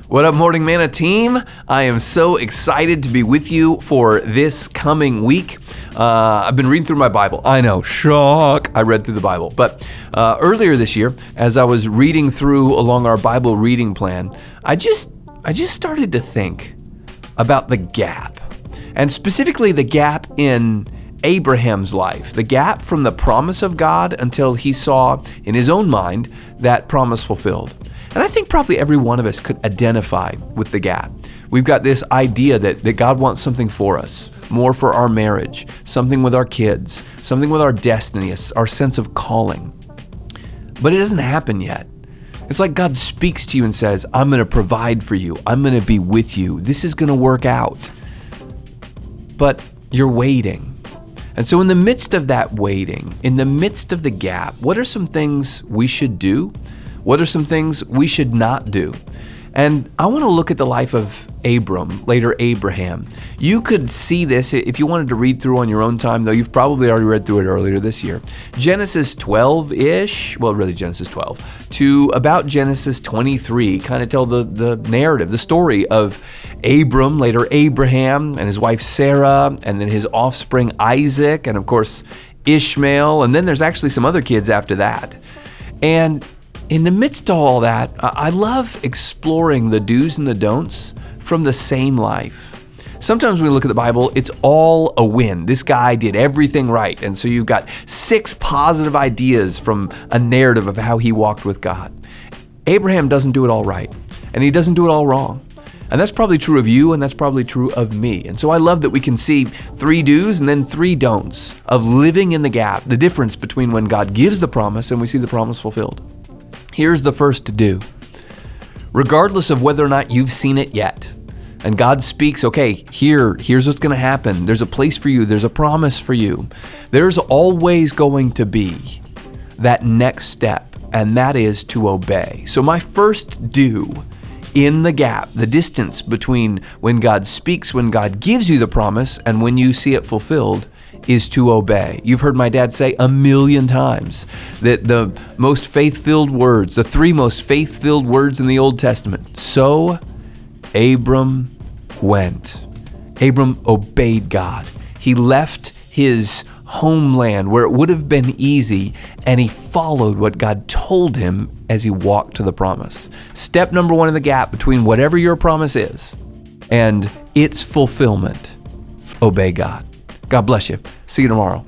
What up, Morning Manna team? I am so excited to be with you for this coming week. I've been reading through my Bible. I know, shock, I read through the Bible. But earlier this year, as I was reading through along our Bible reading plan, I just started to think about the gap. And specifically the gap in Abraham's life, the gap from the promise of God until he saw in his own mind that promise fulfilled. And I think probably every one of us could identify with the gap. We've got this idea that God wants something for us, more for our marriage, something with our kids, something with our destiny, our sense of calling. But it doesn't happen yet. It's like God speaks to you and says, I'm going to provide for you. I'm going to be with you. This is going to work out. But you're waiting. And so in the midst of that waiting, in the midst of the gap, what are some things we should do? What are some things we should not do? And I want to look at the life of Abram, later Abraham. You could see this if you wanted to read through on your own time, though you've probably already read through it earlier this year. Genesis 12-ish, well, really Genesis 12, to about Genesis 23, kind of tell the narrative, the story of Abram, later Abraham, and his wife Sarah, and then his offspring Isaac, and of course Ishmael, and then there's actually some other kids after that. And in the midst of all that, I love exploring the do's and the don'ts from the same life. Sometimes when we look at the Bible, it's all a win. This guy did everything right. And so you've got 6 positive ideas from a narrative of how he walked with God. Abraham doesn't do it all right, and he doesn't do it all wrong. And that's probably true of you, and that's probably true of me. And so I love that we can see 3 do's and then 3 don'ts of living in the gap, the difference between when God gives the promise and we see the promise fulfilled. Here's the first do. Regardless of whether or not you've seen it yet, and God speaks, okay, here's what's going to happen. There's a place for you. There's a promise for you. There's always going to be that next step, and that is to obey. So my first do in the gap, the distance between when God speaks, when God gives you the promise, and when you see it fulfilled, is to obey. You've heard my dad say 1,000,000 times that the most faith-filled words, the 3 most faith-filled words in the Old Testament, so Abram went. Abram obeyed God. He left his homeland where it would have been easy, and he followed what God told him as he walked to the promise. Step number 1 in the gap between whatever your promise is and its fulfillment, obey God. God bless you. See you tomorrow.